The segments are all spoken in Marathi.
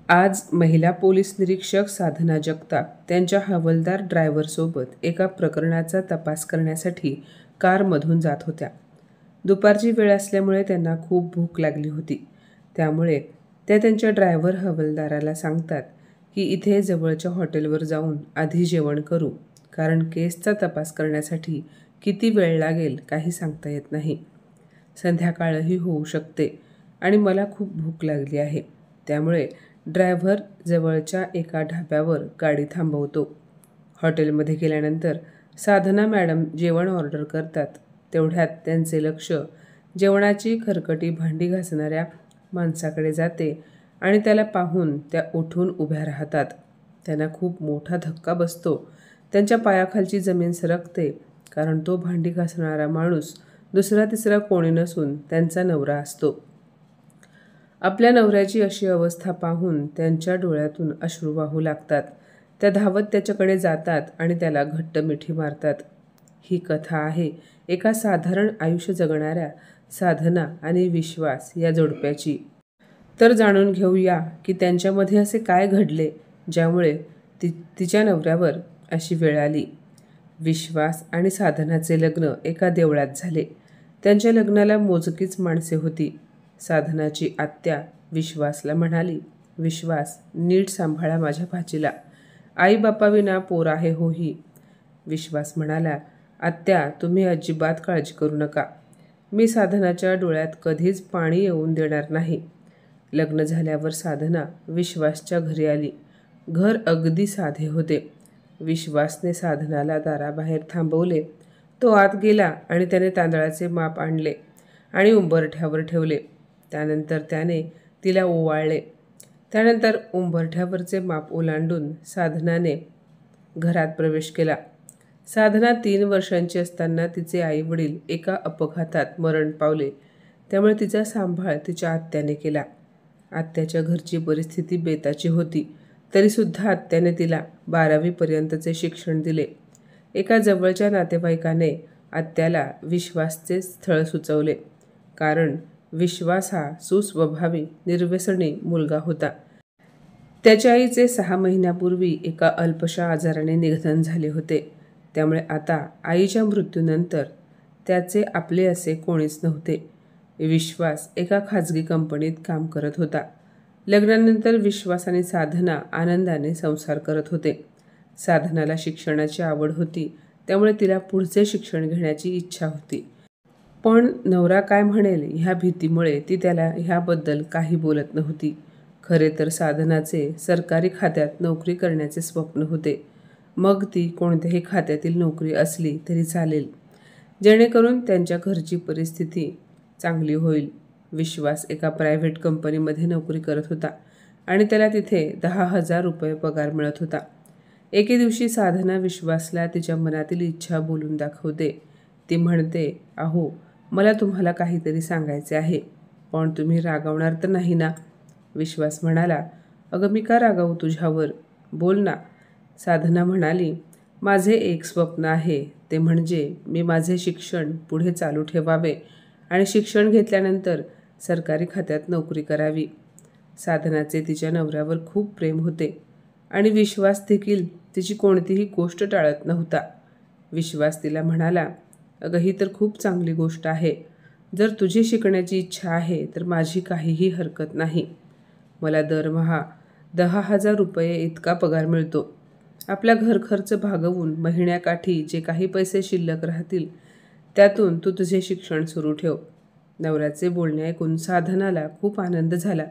आज महिला पोलीस निरीक्षक साधना जगताप त्यांच्या हवालदार ड्रायव्हरसोबत एका प्रकरणाचा तपास करण्यासाठी कारमधून जात होत्या. दुपारची वेळ असल्यामुळे त्यांना खूप भूक लागली होती. त्यामुळे त्या त्यांच्या ड्रायव्हर हवालदाराला सांगतात की इथे जवळच्या हॉटेलवर जाऊन आधी जेवण करू, कारण केसचा तपास करण्यासाठी किती वेळ लागेल काही सांगता येत नाही. संध्याकाळही होऊ शकते आणि मला खूप भूक लागली आहे. त्यामुळे ड्रायव्हर जवळच्या एका ढाब्यावर गाडी थांबवतो. हॉटेलमध्ये गेल्यानंतर साधना मॅडम जेवण ऑर्डर करतात. तेवढ्यात त्यांचे लक्ष जेवणाची खरकटी भांडी घासणाऱ्या माणसाकडे जाते आणि त्याला पाहून त्या उठून उभ्या राहतात. त्यांना खूप मोठा धक्का बसतो. त्यांच्या पायाखालची जमीन सरकते, कारण तो भांडी घासणारा माणूस दुसरा तिसरा कोणी नसून त्यांचा नवरा असतो. आपल्या नवऱ्याची अशी अवस्था पाहून त्यांच्या डोळ्यातून अश्रू वाहू लागतात. त्या धावत त्याच्याकडे जातात आणि त्याला घट्ट मिठी मारतात. ही कथा आहे एका साधारण आयुष्य जगणाऱ्या साधना आणि विश्वास या जोडप्याची. तर जाणून घेऊया की त्यांच्यामध्ये असे काय घडले ज्यामुळे तिच्या नवऱ्यावर अशी वेळ आली. विश्वास आणि साधनाचे लग्न एका देवळात झाले. त्यांच्या लग्नाला मोजकीच माणसे होती. साधनाची आत्या विश्वासला म्हणाली, विश्वास, नीट सांभाळा माझ्या भाचीला. आई बापाविना पोर आहे हो ही. विश्वास म्हणाला, आत्या तुम्ही अजिबात काळजी करू नका. मी साधनाच्या डोळ्यात कधीच पाणी येऊन देणार नाही. लग्न झाल्यावर साधना विश्वासच्या घरी आली. घर अगदी साधे होते. विश्वासने साधनाला दाराबाहेर थांबवले. तो आत गेला आणि त्याने तांदळाचे माप आणले आणि उंबरठ्यावर ठेवले. त्यानंतर त्याने तिला ओवाळले. त्यानंतर उंबरठ्यावरचे माप ओलांडून साधनाने घरात प्रवेश केला. साधना 3 वर्षांची असताना तिचे आई वडील एका अपघातात मरण पावले. त्यामुळे तिचा सांभाळ तिच्या आत्याने केला. आत्याच्या घरची परिस्थिती बेताची होती. तरीसुद्धा आत्याने तिला 12वी पर्यंतचे शिक्षण दिले. एका जवळच्या नातेवाईकाने आत्याला विश्वासचे स्थळ सुचवले, कारण विश्वास हा सुस्वभावी निर्व्यसनी मुलगा होता. त्याच्या आईचे 6 महिन्यापूर्वी एका अल्पशा आजाराने निधन झाले होते. त्यामुळे आता आईच्या मृत्यूनंतर त्याचे आपले असे कोणीच नव्हते. विश्वास एका खाजगी कंपनीत काम करत होता. लग्नानंतर विश्वास आणि साधना आनंदाने संसार करत होते. साधनाला शिक्षणाची आवड होती, त्यामुळे तिला पुढचे शिक्षण घेण्याची इच्छा होती. पण नवरा काय म्हणेल ह्या भीतीमुळे ती त्याला ह्याबद्दल काही बोलत नव्हती. खरे तर साधनाचे सरकारी खात्यात नोकरी करण्याचे स्वप्न होते. मग ती कोणत्याही खात्यातील नोकरी असली तरी चालेल, जेणेकरून त्यांच्या घरची परिस्थिती चांगली होईल. विश्वास एका प्रायव्हेट कंपनीमध्ये नोकरी करत होता आणि त्याला तिथे 10,000 रुपये पगार मिळत होता. एके दिवशी साधना विश्वासला तिच्या मनातील इच्छा बोलून दाखवते. ती म्हणते, अहो, मला तुम्हाला काहीतरी सांगायचे आहे, पण तुम्ही रागावणार तर नाही ना? विश्वास म्हणाला, अगं मी का रागावू तुझ्यावर? बोल ना. साधना म्हणाली, माझे एक स्वप्न आहे, ते म्हणजे मी माझे शिक्षण पुढे चालू ठेवावे आणि शिक्षण घेतल्यानंतर सरकारी खात्यात नोकरी करावी. साधनाचे तिच्या नवऱ्यावर खूप प्रेम होते आणि विश्वास देखील तिची कोणतीही गोष्ट टाळत नव्हता. विश्वास तिला म्हणाला, अगं ही तर खूप चांगली गोष्ट आहे. जर तुझी शिकण्याची इच्छा आहे तर माझी काहीही हरकत नाही. मला दरमहा 10,000 रुपये इतका पगार मिळतो. आपला घरखर्च भागवून महिन्याकाठी जे काही पैसे शिल्लक राहतील त्यातून तू तुझे शिक्षण सुरू ठेव. नवऱ्याचे बोलणे ऐकून साधनाला खूप आनंद झाला.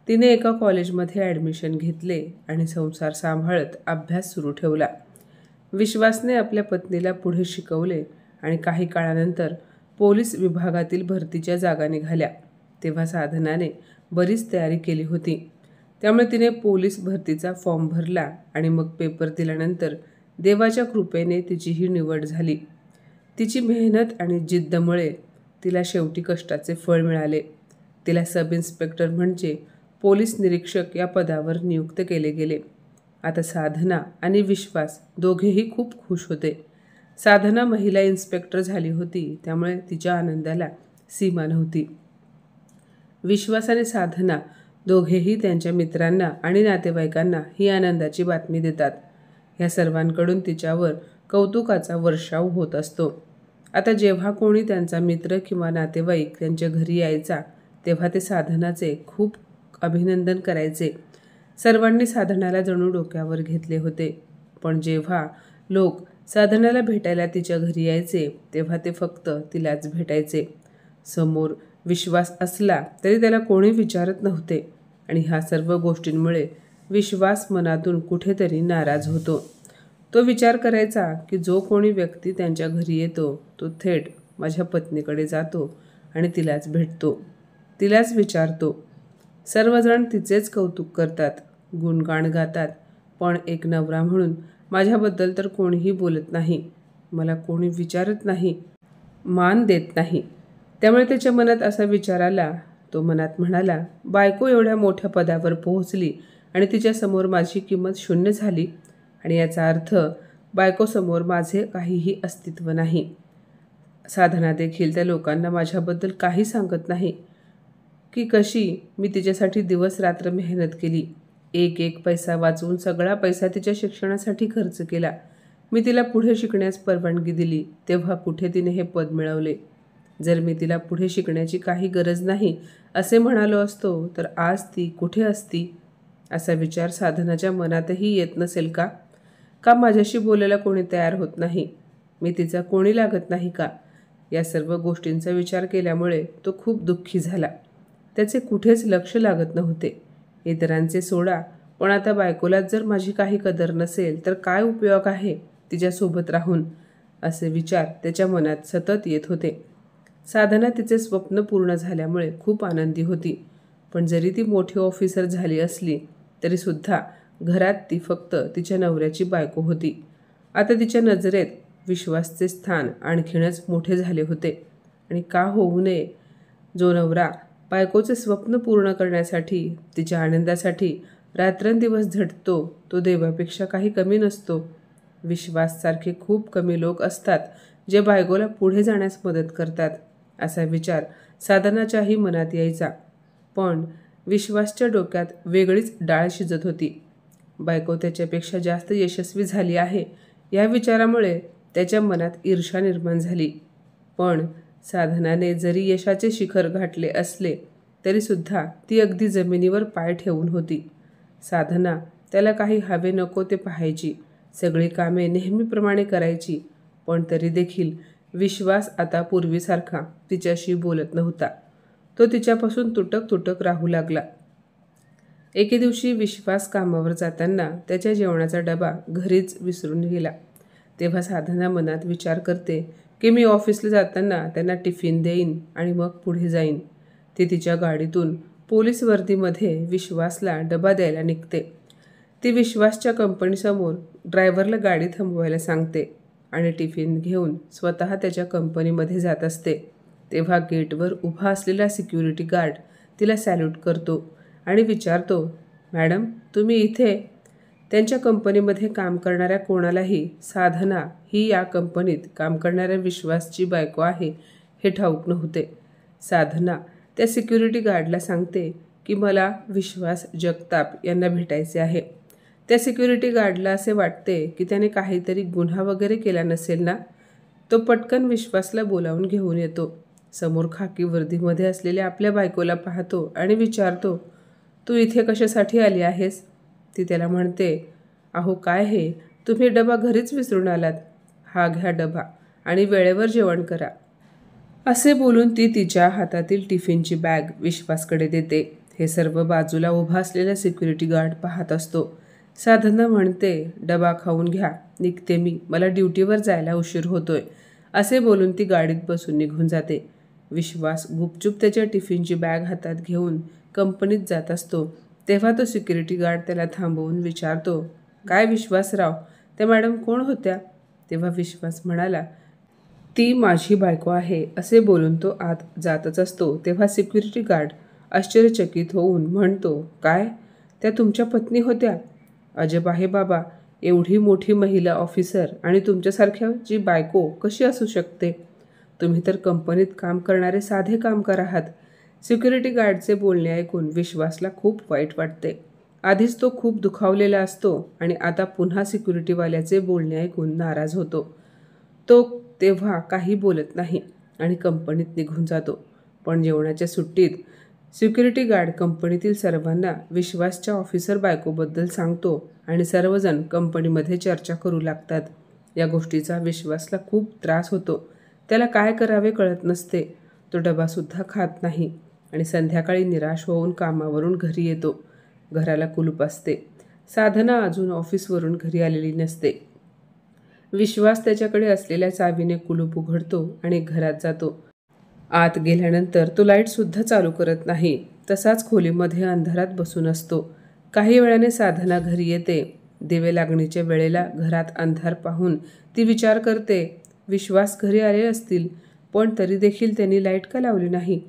तिने एका कॉलेजमध्ये ॲडमिशन घेतले आणि संसार सांभाळत अभ्यास सुरू ठेवला. विश्वासने आपल्या पत्नीला पुढे शिकवले आणि काही काळानंतर पोलीस विभागातील भरतीच्या जागा निघाल्या. तेव्हा साधनाने बरीच तयारी केली होती. त्यामुळे तिने पोलीस भरतीचा फॉर्म भरला आणि मग पेपर दिल्यानंतर देवाच्या कृपेने तिची ही निवड झाली. तिची मेहनत आणि जिद्दमुळे तिला शेवटी कष्टाचे फळ मिळाले. तिला सब इन्स्पेक्टर म्हणजे पोलीस निरीक्षक या पदावर नियुक्त केले गेले. आता साधना आणि विश्वास दोघेही खूप खुश होते. साधना महिला इन्स्पेक्टर झाली होती, त्यामुळे तिच्या आनंदाला सीमा नव्हती. विश्वास आणि साधना दोघेही त्यांच्या मित्रांना आणि नातेवाईकांना ही आनंदाची बातमी देतात. ह्या सर्वांकडून तिच्यावर कौतुकाचा वर्षाव होत असतो. आता जेव्हा कोणी त्यांचा मित्र किंवा नातेवाईक त्यांच्या घरी यायचा तेव्हा ते साधनाचे खूप अभिनंदन करायचे. सर्वांनी साधनाला जणू डोक्यावर घेतले होते. पण जेव्हा लोक साधनाला भेटायला तिच्या घरी यायचे तेव्हा ते फक्त तिलाच भेटायचे. समोर विश्वास असला तरी त्याला कोणी विचारत नव्हते आणि ह्या सर्व गोष्टींमुळे विश्वास मनातून कुठेतरी नाराज होतो. तो विचार करायचा की जो कोणी व्यक्ती त्यांच्या घरी येतो तो थेट माझ्या पत्नीकडे जातो आणि तिलाच भेटतो, तिलाच विचारतो. सर्वजण तिचेच कौतुक करतात, गुणगाण गातात, पण एक नवरा म्हणून माझ्याबद्दल तर कोणीही बोलत नाही, मला कोणी विचारत नाही, मान देत नाही. त्यामुळे त्याच्या मनात असा विचार आला. तो मनात म्हणाला, बायको एवढ्या मोठ्या पदावर पोहोचली आणि तिच्यासमोर माझी किंमत शून्य झाली आणि याचा अर्थ बायकोसमोर माझे काहीही अस्तित्व नाही. साधना देखील त्या लोकांना माझ्याबद्दल काही सांगत नाही की कशी मी तिच्यासाठी दिवस रात्र मेहनत केली, एक एक पैसा वाचवून सगळा पैसा तिच्या शिक्षणासाठी खर्च केला. मी तिला पुढे शिकण्यास परवानगी दिली तेव्हा कुठे तिने हे पद मिळवले. जर मी तिला पुढे शिकण्याची काही गरज नाही असे म्हणालो असतो तर आज ती कुठे असती? असा विचार साधनाच्या मनातही येत नसेल का? का माझ्याशी बोलायला कोणी तयार होत नाही? मी तिचा कोणी लागत नाही का? या सर्व गोष्टींचा विचार केल्यामुळे तो खूप दुःखी झाला. त्याचे कुठेच लक्ष लागत नव्हते. इतरांचे सोडा, पण आता बायकोलाच जर माझी काही कदर नसेल तर काय उपयोग आहे तिच्यासोबत राहून? असे विचार त्याच्या मनात सतत येत होते. साधना तिचे स्वप्न पूर्ण झाल्यामुळे खूप आनंदी होती. पण जरी ती मोठी ऑफिसर झाली असली तरीसुद्धा घरात ती फक्त तिच्या नवऱ्याची बायको होती. आता तिच्या नजरेत विश्वासचे स्थान आणखीनच मोठे झाले होते. आणि का होऊ नये? जो नवरा बायकोचे स्वप्न पूर्ण करण्यासाठी, तिच्या आनंदासाठी रात्रंदिवस झटतो तो देवापेक्षा काही कमी नसतो. विश्वाससारखे खूप कमी लोक असतात जे बायकोला पुढे जाण्यास मदत करतात. असा विचार साधनाच्याही मनात यायचा. पण विश्वासच्या डोक्यात वेगळीच डाळ शिजत होती. बायको त्याच्यापेक्षा जास्त यशस्वी झाली आहे या विचारामुळे त्याच्या मनात ईर्ष्या निर्माण झाली. पण साधनाने जरी यशाचे शिखर गाठले असले तरीसुद्धा ती अगदी जमिनीवर पाय ठेवून होती. साधना त्याला काही हवे नको ते पाहायची, सगळी कामे नेहमीप्रमाणे करायची. पण तरी देखील विश्वास आता पूर्वीसारखा तिच्याशी बोलत नव्हता. तो तिच्यापासून तुटक तुटक राहू लागला. एके दिवशी विश्वास कामावर जाताना त्याच्या जेवणाचा डबा घरीच विसरून गेला. तेव्हा साधना मनात विचार करते की मी ऑफिसला जाताना त्यांना टिफिन देईन आणि मग पुढे जाईन. ती तिच्या गाडीतून पोलीस वर्दीमध्ये विश्वासला डबा द्यायला निघते. ती विश्वासच्या कंपनीसमोर ड्रायव्हरला गाडी थांबवायला सांगते आणि टिफिन घेऊन स्वतः त्याच्या कंपनीमध्ये जात असते. तेव्हा गेटवर उभा असलेला सिक्युरिटी गार्ड तिला सॅल्यूट करतो आणि विचारतो, मॅडम तुम्ही इथे? त्यांच्या कंपनीमध्ये काम करणाऱ्या कोणालाही साधना ही या कंपनीत काम करणाऱ्या विश्वासची बायको आहे हे ठाऊक नव्हते. साधना त्या सिक्युरिटी गार्डला सांगते की मला विश्वास जगताप यांना भेटायचे आहे. त्या सिक्युरिटी गार्डला असे वाटते की त्याने काहीतरी गुन्हा वगैरे केला नसेल ना. तो पटकन विश्वासला बोलावून घेऊन येतो. समोर खाकी वर्दीमध्ये असलेल्या आपल्या बायकोला पाहतो आणि विचारतो, तू इथे कशासाठी आली आहेस? ती त्याला म्हणते, अहो काय हे, तुम्ही डबा घरीच विसरून आलात, हा घ्या डबा आणि वेळेवर जेवण करा. असे बोलून ती तिच्या हातातील टिफिनची बॅग विश्वासकडे देते. हे सर्व बाजूला उभा असलेला सिक्युरिटी गार्ड पाहत असतो. साधना म्हणते, डबा खाऊन घ्या, निघते मी, मला ड्युटीवर जायला उशीर होतोय. असे बोलून ती गाडीत बसून निघून जाते. विश्वास गुपचूप त्याच्या टिफिनची बॅग हातात घेऊन कंपनीत जात असतो. तेव्हा तो सिक्युरिटी गार्ड त्याला थांबवून विचारतो, काय विश्वासराव, त्या मॅडम कोण होत्या? तेव्हा विश्वास म्हणाला, ती माझी बायको आहे. असे बोलून तो आत जातच असतो. तेव्हा सिक्युरिटी गार्ड आश्चर्यचकित होऊन म्हणतो, काय, त्या तुमच्या पत्नी होत्या? अजब आहे बाबा, एवढी मोठी महिला ऑफिसर आणि तुमच्यासारख्याची बायको कशी असू शकते? तुम्ही तर कंपनीत काम करणारे साधे कामगार आहात. सिक्युरिटी गार्डचे बोलणे ऐकून विश्वासला खूप वाईट वाटते. आधीच तो खूप दुखावलेला असतो आणि आता पुन्हा सिक्युरिटीवाल्याचे बोलणे ऐकून नाराज होतो. तो तेव्हा काही बोलत नाही आणि कंपनीत निघून जातो. पण जेवणाच्या सुट्टीत सिक्युरिटी गार्ड कंपनीतील सर्वांना विश्वासच्या ऑफिसर बायकोबद्दल सांगतो आणि सर्वजण कंपनीमध्ये चर्चा करू लागतात. या गोष्टीचा विश्वासला खूप त्रास होतो. त्याला काय करावे कळत नसते. तो डबासुद्धा खात नाही आणि संध्याकाळी निराश होऊन कामावरून घरी येतो. घराला कुलूप असते. साधना अजून ऑफिसवरून घरी आलेली नसते. विश्वास त्याच्याकडे असलेल्या चावीने कुलूप उघडतो आणि घरात जातो. आत गेल्यानंतर तो लाईटसुद्धा चालू करत नाही. तसाच खोलीमध्ये अंधारात बसून असतो. काही वेळाने साधना घरी येते. दिवे लागणीच्या वेळेला घरात अंधार पाहून ती विचार करते, विश्वास घरी आले असतील, पण तरी देखील त्यांनी लाईट का लावली नाही.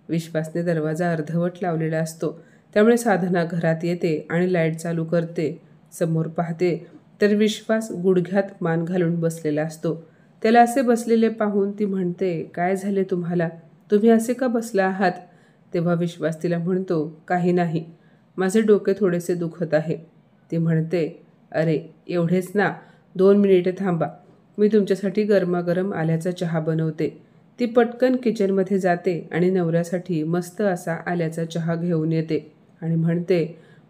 विश्वासने दरवाजा अर्धवट लावलेला असतो. त्यामुळे साधना घरात येते आणि लाईट चालू करते. समोर पाहते तर विश्वास गुडघ्यात मान घालून बसलेला असतो. त्याला असे बसलेले पाहून ती म्हणते, काय झाले तुम्हाला? तुम्ही असे का बसला आहात? तेव्हा विश्वास तिला म्हणतो, काही नाही, माझे डोके थोडेसे दुखत आहे. ती म्हणते, अरे एवढेच ना, 2 मिनिटे थांबा, मी तुमच्यासाठी गरमागरम आल्याचा चहा बनवते. ती पटकन किचनमध्ये जाते आणि नवऱ्यासाठी मस्त असा आल्याचा चहा घेऊन येते आणि म्हणते,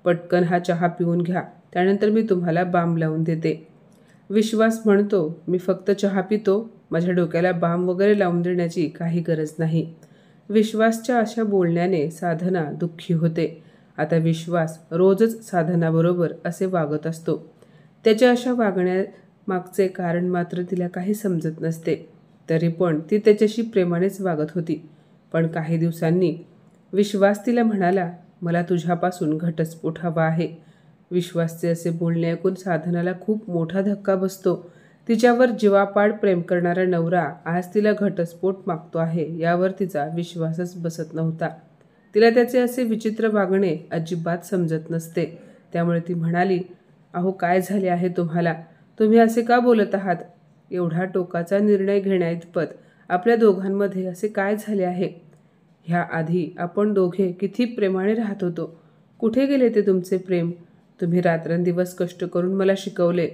पटकन हा चहा पिऊन घ्या, त्यानंतर मी तुम्हाला बाम लावून देते. विश्वास म्हणतो, मी फक्त चहा पितो, माझ्या डोक्याला बाम वगैरे लावून देण्याची काही गरज नाही. विश्वासच्या अशा बोलण्याने साधना दुःखी होते. आता विश्वास रोजच साधनाबरोबर असे वागत असतो. त्याच्या अशा वागण्यामागचे कारण मात्र तिला काही समजत नसते. तरी पण ती त्याच्याशी प्रेमानेच वागत होती. पण काही दिवसांनी विश्वास तिला म्हणाला, मला तुझ्यापासून घटस्फोट हवा आहे. विश्वासचे असे बोलणे ऐकून साधनाला खूप मोठा धक्का बसतो. तिच्यावर जीवापाड प्रेम करणारा नवरा आज तिला घटस्फोट मागतो आहे यावर तिचा विश्वासच बसत नव्हता. तिला त्याचे असे विचित्र वागणे अजिबात समजत नसते. त्यामुळे ती म्हणाली, अहो काय झाले आहे तुम्हाला? तुम्ही असे का बोलत आहात? एवढा टोकाचा निर्णय घेण्याइतपत आपल्या दोघांमध्ये असे काय झाले आहे? ह्या आधी आपण दोघे किती प्रेमाने राहत होतो. कुठे गेले ते तुमचे प्रेम? तुम्ही रात्रंदिवस कष्ट करून मला शिकवले,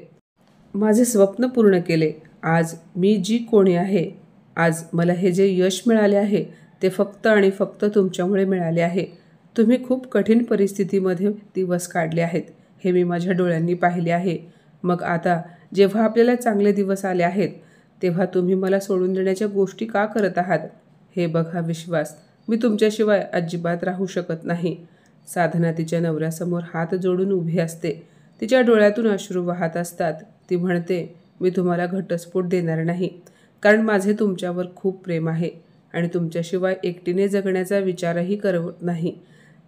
माझे स्वप्न पूर्ण केले. आज मी जी कोणी आहे, आज मला हे जे यश मिळाले आहे ते फक्त आणि फक्त तुमच्यामुळे मिळाले आहे. तुम्ही खूप कठीण परिस्थितीमध्ये दिवस काढले आहेत, हे मी माझ्या डोळ्यांनी पाहिले आहे. मग आता जेव्हा आपल्याला चांगले दिवस आले आहेत तेव्हा तुम्ही मला सोडून देण्याच्या गोष्टी का करत आहात? हे बघा विश्वास, मी तुमच्याशिवाय अजिबात राहू शकत नाही. साधना तिच्या नवऱ्यासमोर हात जोडून उभी असते. तिच्या डोळ्यातून अश्रू वाहत असतात. ती म्हणते, मी तुम्हाला घटस्फोट देणार नाही, कारण माझे तुमच्यावर खूप प्रेम आहे आणि तुमच्याशिवाय एकटीने जगण्याचा विचारही करत नाही.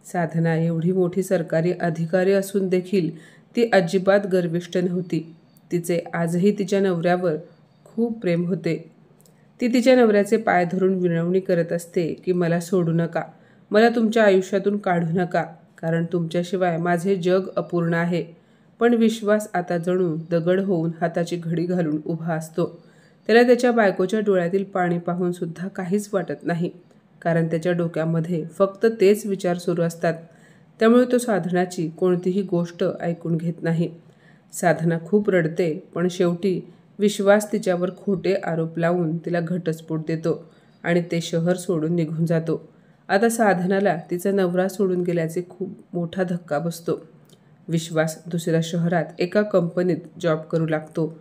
साधना एवढी मोठी सरकारी अधिकारी असून देखील ती अजिबात गर्विष्ठ नव्हती. तिचे आजही तिच्या नवऱ्यावर खूप प्रेम होते. ती तिच्या नवऱ्याचे पाय धरून विनवणी करत असते की मला सोडू नका, मला तुमच्या आयुष्यातून काढू नका, कारण तुमच्याशिवाय माझे जग अपूर्ण आहे. पण विश्वास आता जणू दगड होऊन हाताची घडी घालून उभा असतो. त्याला त्याच्या बायकोच्या डोळ्यातील पाणी पाहून सुद्धा काहीच वाटत नाही, कारण त्याच्या डोक्यामध्ये फक्त तेच विचार सुरू असतात. त्यामुळे तो साधनाची कोणतीही गोष्ट ऐकून घेत नाही. साधना खूप रडते, पण शेवटी विश्वास तिच्यावर खोटे आरोप लावून तिला घटस्फोट देतो आणि ते शहर सोडून निघून जातो. आता साधनाला तिचा नवरा सोडून गेल्याचे खूप मोठा धक्का बसतो. विश्वास दुसऱ्या शहरात एका कंपनीत जॉब करू लागतो.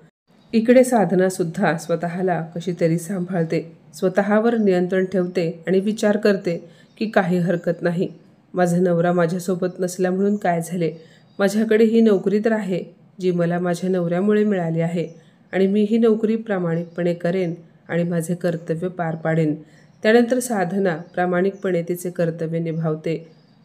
इकडे साधनासुद्धा स्वतःला कशी तरी सांभाळते, स्वतःवर नियंत्रण ठेवते आणि विचार करते की काही हरकत नाही, माझा नवरा माझ्यासोबत नसला म्हणून काय झाले, माझ्याकडे ही नोकरी तर आहे जी मला माझ्या नवऱ्यामुळे मिळाली आहे आणि मी ही नोकरी प्रामाणिकपणे करेन आणि माझे कर्तव्य पार पाडेन. त्यानंतर साधना प्रामाणिकपणे तिचे कर्तव्य निभावते.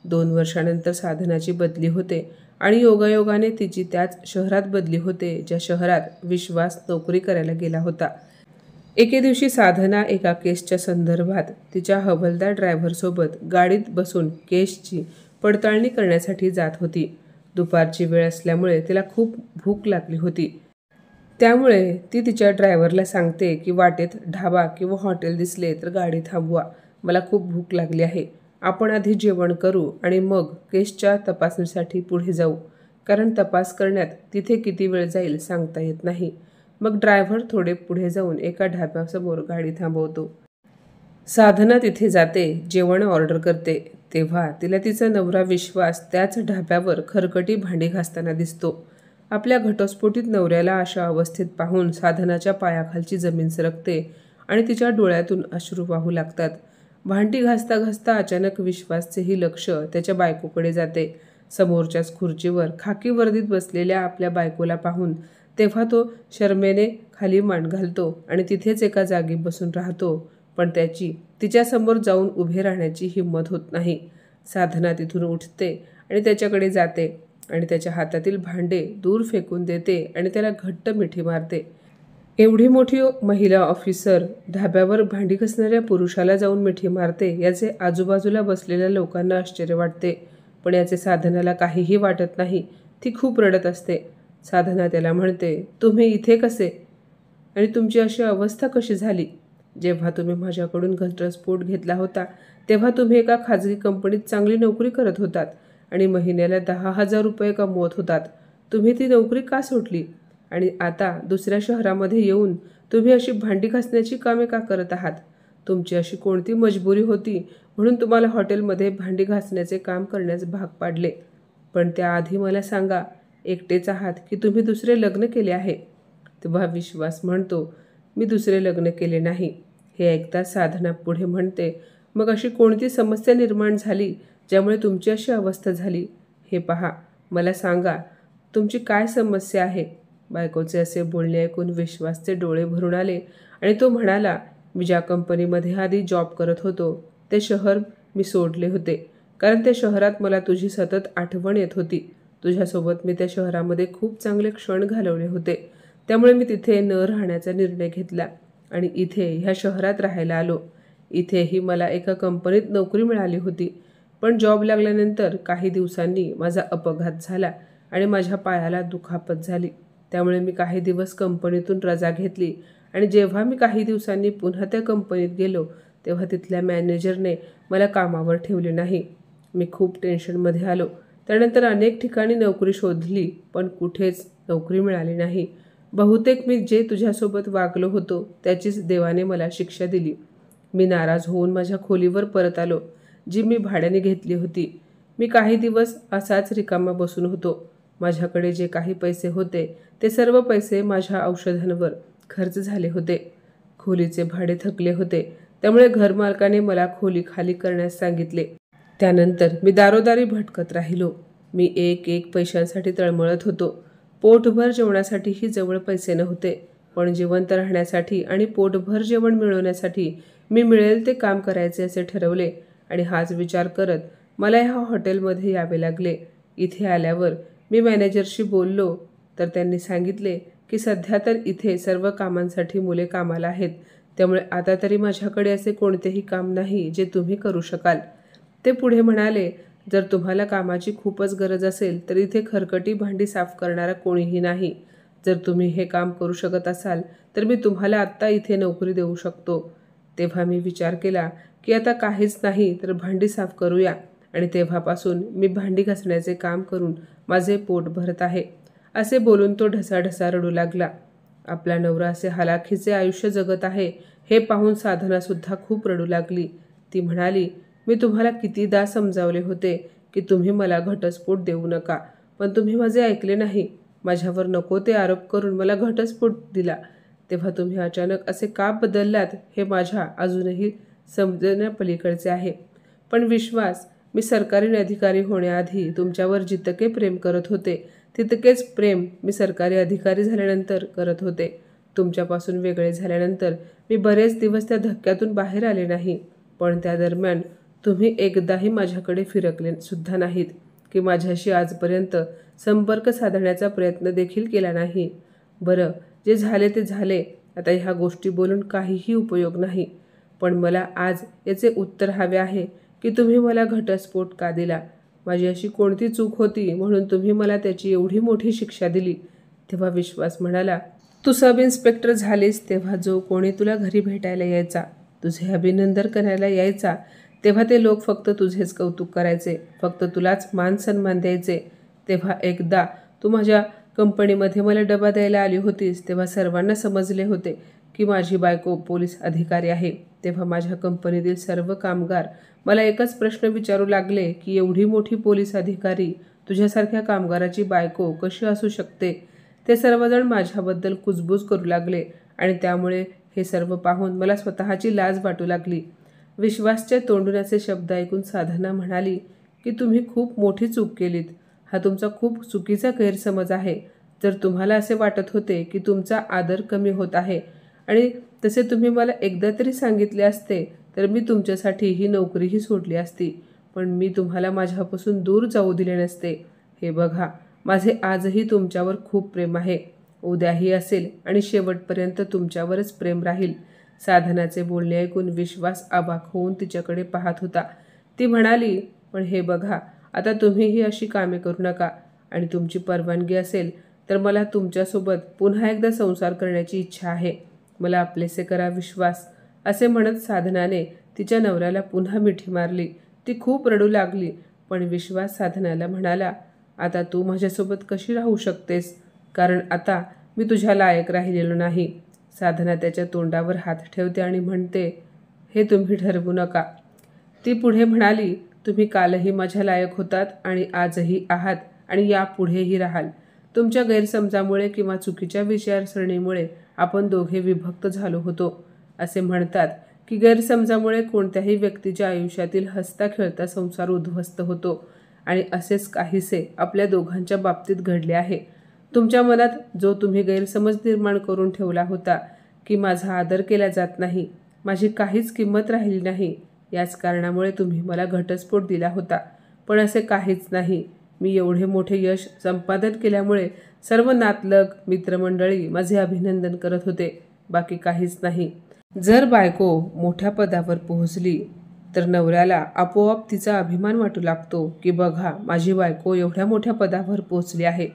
2 वर्षानंतर साधनाची बदली होते आणि योगायोगाने तिची त्याच शहरात बदली होते ज्या शहरात विश्वास नोकरी करायला गेला होता. एके दिवशी साधना एका केसच्या संदर्भात तिच्या हवालदार ड्रायव्हरसोबत गाडीत बसून केसची पडताळणी करण्यासाठी जात होती. दुपारची वेळ असल्यामुळे तिला खूप भूक लागली होती. त्यामुळे ती तिच्या ड्रायव्हरला सांगते की वाटेत ढाबा किंवा हॉटेल दिसले तर गाडी थांबवा, मला खूप भूक लागली आहे आपण आधी जेवण करू आणि मग केसच्या तपासणीसाठी पुढे जाऊ, कारण तपास करण्यात तिथे किती वेळ जाईल सांगता येत नाही. मग ड्रायव्हर थोडे पुढे जाऊन एका ढाब्यासमोर गाडी थांबवतो. साधना तिथे जाते, जेवण ऑर्डर करते. तेव्हा तिला तिचा नवरा विश्वास त्याच ढाब्यावर खरकटी भांडी घासताना दिसतो. आपल्या घटस्फोटित नवऱ्याला अशा अवस्थेत पाहून साधनाच्या पायाखालची जमीन सरकते आणि तिच्या डोळ्यातून अश्रू वाहू लागतात. भांडी घासता घासता अचानक विश्वासचेही लक्ष त्याच्या बायकोकडे जाते. समोरच्याच खुर्चीवर खाकी वर्दीत बसलेल्या आपल्या बायकोला पाहून तेव्हा तो शरमेने खाली मान घालतो आणि तिथेच एका जागी बसून राहतो. पण त्याची तिच्यासमोर जाऊन उभे राहण्याची हिंमत होत नाही. साधना तिथून उठते आणि त्याच्याकडे जाते आणि त्याच्या हातातील भांडे दूर फेकून देते आणि त्याला घट्ट मिठी मारते. एवढी मोठी महिला ऑफिसर ढाब्यावर भांडी घासणाऱ्या पुरुषाला जाऊन मिठी मारते याचे आजूबाजूला बसलेल्या लोकांना आश्चर्य वाटते. पण याचे साधनाला काहीही वाटत नाही. ती खूप रडत असते. साधना त्याला म्हणते, तुम्ही इथे कसे आणि तुमची अशी अवस्था कशी झाली? जेव्हा तुम्ही माझ्याकडून घटस्फोट घेतला होता तेव्हा तुम्ही एका खाजगी कंपनीत चांगली नोकरी करत होतात आणि महिन्याला 10,000 रुपये कमवत होतात. तुम्ही ती नोकरी का सोडली आणि आता दुसऱ्या शहरामध्ये येऊन तुम्ही अशी भांडी घासण्याची कामे का करत आहात? तुमची अशी कोणती मजबुरी होती म्हणून तुम्हाला हॉटेलमध्ये भांडी घासण्याचे काम करण्यास भाग पाडले? पण त्याआधी मला सांगा, एकटेच आहात की तुम्ही दुसरे लग्न केले आहे? तेव्हा विश्वास म्हणतो, मी दुसरे लग्न केले नाही. हे ऐकताच साधना पुढे म्हणते, मग अशी कोणती समस्या निर्माण झाली ज्यामुळे तुमची अशी अवस्था झाली? हे पहा, मला सांगा, तुमची काय समस्या आहे? बायकोचे असे बोलणे ऐकून विश्वासचे डोळे भरून आले आणि तो म्हणाला, मी ज्या कंपनीमध्ये आधी जॉब करत होतो ते शहर मी सोडले होते, कारण त्या शहरात मला तुझी सतत आठवण येत होती. तुझ्यासोबत मी त्या शहरामध्ये खूप चांगले क्षण घालवले होते. त्यामुळे मी तिथे न राहण्याचा निर्णय घेतला आणि इथे ह्या शहरात राहायला आलो. इथेही मला एका कंपनीत नोकरी मिळाली होती. पण जॉब लागल्यानंतर काही दिवसांनी माझा अपघात झाला आणि माझ्या पायाला दुखापत झाली. त्यामुळे मी काही दिवस कंपनीतून रजा घेतली आणि जेव्हा मी काही दिवसांनी पुन्हा त्या कंपनीत गेलो तेव्हा तिथल्या मॅनेजरने मला कामावर ठेवले नाही. मी खूप टेन्शनमध्ये आलो. त्यानंतर अनेक ठिकाणी नोकरी शोधली पण कुठेच नोकरी मिळाली नाही. बहुतेक मी जे तुझ्यासोबत वागलो होतो त्याचीच देवाने मला शिक्षा दिली. मी नाराज होऊन माझ्या खोलीवर परत आलो, जी मी भाड्याने घेतली होती. मी काही दिवस असाच रिकामा बसून होतो. माझ्याकडे जे काही पैसे होते ते सर्व पैसे माझ्या औषधांवर खर्च झाले होते. खोलीचे भाडे थकले होते, त्यामुळे घरमालकाने मला खोली खाली करण्यास सांगितले. त्यानंतर मी दारोदारी भटकत राहिलो. मी एक पैशांसाठी तळमळत होतो. पोटभर जेवणासाठीही जवळ पैसे नव्हते. पण जिवंत राहण्यासाठी आणि पोटभर जेवण मिळवण्यासाठी मी मिळेल ते काम करायचे असे ठरवले आणि हाच विचार करत मला ह्या हॉटेलमध्ये यावे लागले. इथे आल्यावर मी मॅनेजरशी बोललो तर त्यांनी सांगितले की सध्या तर इथे सर्व कामांसाठी मुले कामाला आहेत, त्यामुळे आता तरी माझ्याकडे असे कोणतेही काम नाही जे तुम्ही करू शकाल. ते पुढे म्हणाले, जर तुम्हाला कामाची खूपच गरज असेल तर इथे खरकटी भांडी साफ करणारा कोणीही नाही. जर तुम्ही हे काम करू शकत असाल तर मी तुम्हाला आत्ता इथे नोकरी देऊ शकतो. तेव्हा मी विचार केला की आता काहीच नाही तर भांडी साफ करूया आणि तेव्हापासून मी भांडी घासण्याचे काम करून माझे पोट भरत आहे. असे बोलून तो ढसाढसा रडू लागला. आपला नवरा असे हलाखीचे आयुष्य जगत आहे हे पाहून साधनासुद्धा खूप रडू लागली. ती म्हणाली, मी तुम्हाला कितीदा समजावले होते की तुम्ही मला घटस्फोट देऊ नका, पण तुम्ही माझे ऐकले नाही. माझ्यावर नको ते आरोप करून मला घटस्फोट दिला. तेव्हा तुम्ही अचानक असे का बदललात हे माझ्या अजूनही समजण्यापलीकडचे आहे. पण विश्वास, मी सरकारी अधिकारी होण्याआधी तुमच्यावर जितके प्रेम करत होते तितकेच प्रेम मी सरकारी अधिकारी झाल्यानंतर करत होते. तुमच्यापासून वेगळे झाल्यानंतर मी बरेच दिवस त्या धक्क्यातून बाहेर आले नाही. पण त्या दरम्यान तुम्ही एकदाही माझ्याकडे फिरकले सुद्धा नाहीत की माझ्याशी आजपर्यंत संपर्क साधण्याचा प्रयत्न देखील केला नाही. बरं, जे झाले ते झाले. आता ह्या गोष्टी बोलून काहीही उपयोग नाही. पण मला आज याचे उत्तर हवे आहे की तुम्ही मला घटस्फोट का दिला? माझी अशी कोणती चूक होती म्हणून तुम्ही मला त्याची एवढी मोठी शिक्षा दिली? तेव्हा विश्वास म्हणाला, तू सब इन्स्पेक्टर झालीस तेव्हा जो कोणी तुला घरी भेटायला यायचा, तुझे अभिनंदन करायला यायचा, तेव्हा ते लोक फक्त तुझेच कौतुक करायचे, फक्त तुलाच मान सन्मान द्यायचे. तेव्हा एकदा तू माझ्या कंपनीमध्ये मला डबा द्यायला आली होतीस तेव्हा सर्वांना समजले होते की माझी बायको पोलीस अधिकारी आहे. तेव्हा माझ्या कंपनीतील सर्व कामगार मला एकच प्रश्न विचारू लागले की एवढी मोठी पोलीस अधिकारी तुझ्यासारख्या कामगाराची बायको कशी असू शकते. ते सर्वजण माझ्याबद्दल कुजबूज करू लागले आणि त्यामुळे हे सर्व पाहून मला स्वतःची लाज वाटू लागली. विश्वासच्या तोंडून असे शब्द ऐकून साधना म्हणाली की तुम्ही खूप मोठी चूक केलीत. हा तुमचा खूप चुकीचा गैरसमज आहे. जर तुम्हाला असे वाटत होते की तुमचा आदर कमी होत आहे आणि तसे तुम्ही मला एकदा तरी सांगितले असते तर मी तुमच्यासाठी ही नोकरीही सोडली असती, पण मी तुम्हाला माझ्यापासून दूर जाऊ दिले नसते. हे बघा, माझे आजही तुमच्यावर खूप प्रेम आहे, उद्याही असेल आणि शेवटपर्यंत तुमच्यावरच प्रेम राहील. साधनाचे बोलणे ऐकून विश्वास अवाक होऊन तिच्याकडे पाहत होता. ती म्हणाली, पण हे बघा, आता तुम्हीही अशी कामे करू नका आणि तुमची परवानगी असेल तर मला तुमच्यासोबत पुन्हा एकदा संसार करण्याची इच्छा आहे. मला आपलेसे करा विश्वास. असे म्हणत साधनाने तिच्या नवऱ्याला पुन्हा मिठी मारली. ती खूप रडू लागली, पण विश्वास साधनाला म्हणाला, आता तू माझ्यासोबत कशी राहू शकतेस, कारण आता मी तुझ्या लायक राहिलेलो नाही. साधना त्याच्या तोंडावर हात ठेवते आणि म्हणते, हे तुम्ही ठरवू नका. ती पुढे म्हणाली, तुम्ही कालही माझ्या लायक होतात आणि आजही आहात आणि यापुढेही राहाल. तुमच्या गैरसमजामुळे किंवा चुकीच्या विचारसरणीमुळे आपण दोघे विभक्त झालो होतो. असे म्हणतात की गैरसमजामुळे कोणत्याही व्यक्तीच्या आयुष्यातील हसता खेळता संसार उद्ध्वस्त होतो आणि असेच काहीसे आपल्या दोघांच्या बाबतीत घडले आहे. तुमच्या मनात जो तुम्ही गैरसमज निर्माण करून ठेवला होता की माझा आदर केला जात नाही, माझी काहीच किंमत राहिली नाही, याच कारणामुळे तुम्ही मला घटस्फोट दिला होता. पण असे काहीच नाही. मी एवढे मोठे यश संपादन केल्यामुळे सर्व नातलग मित्रमंडळी माझे अभिनंदन करत होते, बाकी काहीच नाही. जर बायको मोठ्या पदावर पोहोचली तर नवऱ्याला आपोआप तिचा अभिमान वाटू लागतो की बघा, माझी बायको एवढ्या मोठ्या पदावर पोहोचली आहे.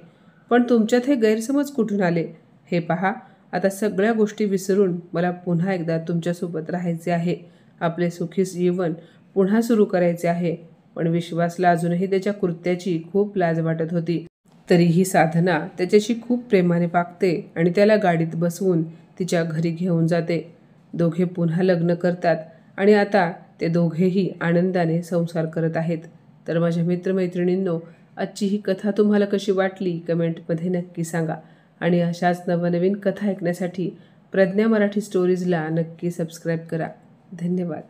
पण तुमच्यात हे गैरसमज कुठून आले? हे पहा, आता सगळ्या गोष्टी विसरून मला पुन्हा एकदा तुमच्यासोबत राहायचे आहे. आपले सुखी जीवन पुन्हा सुरू करायचे आहे. पण विश्वासला अजूनही त्याच्या कृत्याची खूप लाज वाटत होती. तरीही साधना त्याच्याशी खूप प्रेमाने वागते आणि त्याला गाडीत बसवून तिच्या घरी घेऊन जाते. दोघे पुन्हा लग्न करतात आणि आता ते दोघेही आनंदाने संसार करत आहेत. तर माझ्या मित्रमैत्रिणींनो, आजची ही कथा तुम्हाला कशी वाटली कमेंटमध्ये नक्की सांगा आणि अशाच नवनवीन कथा ऐकण्यासाठी प्रज्ञा मराठी स्टोरीजला नक्की सबस्क्राईब करा. धन्यवाद.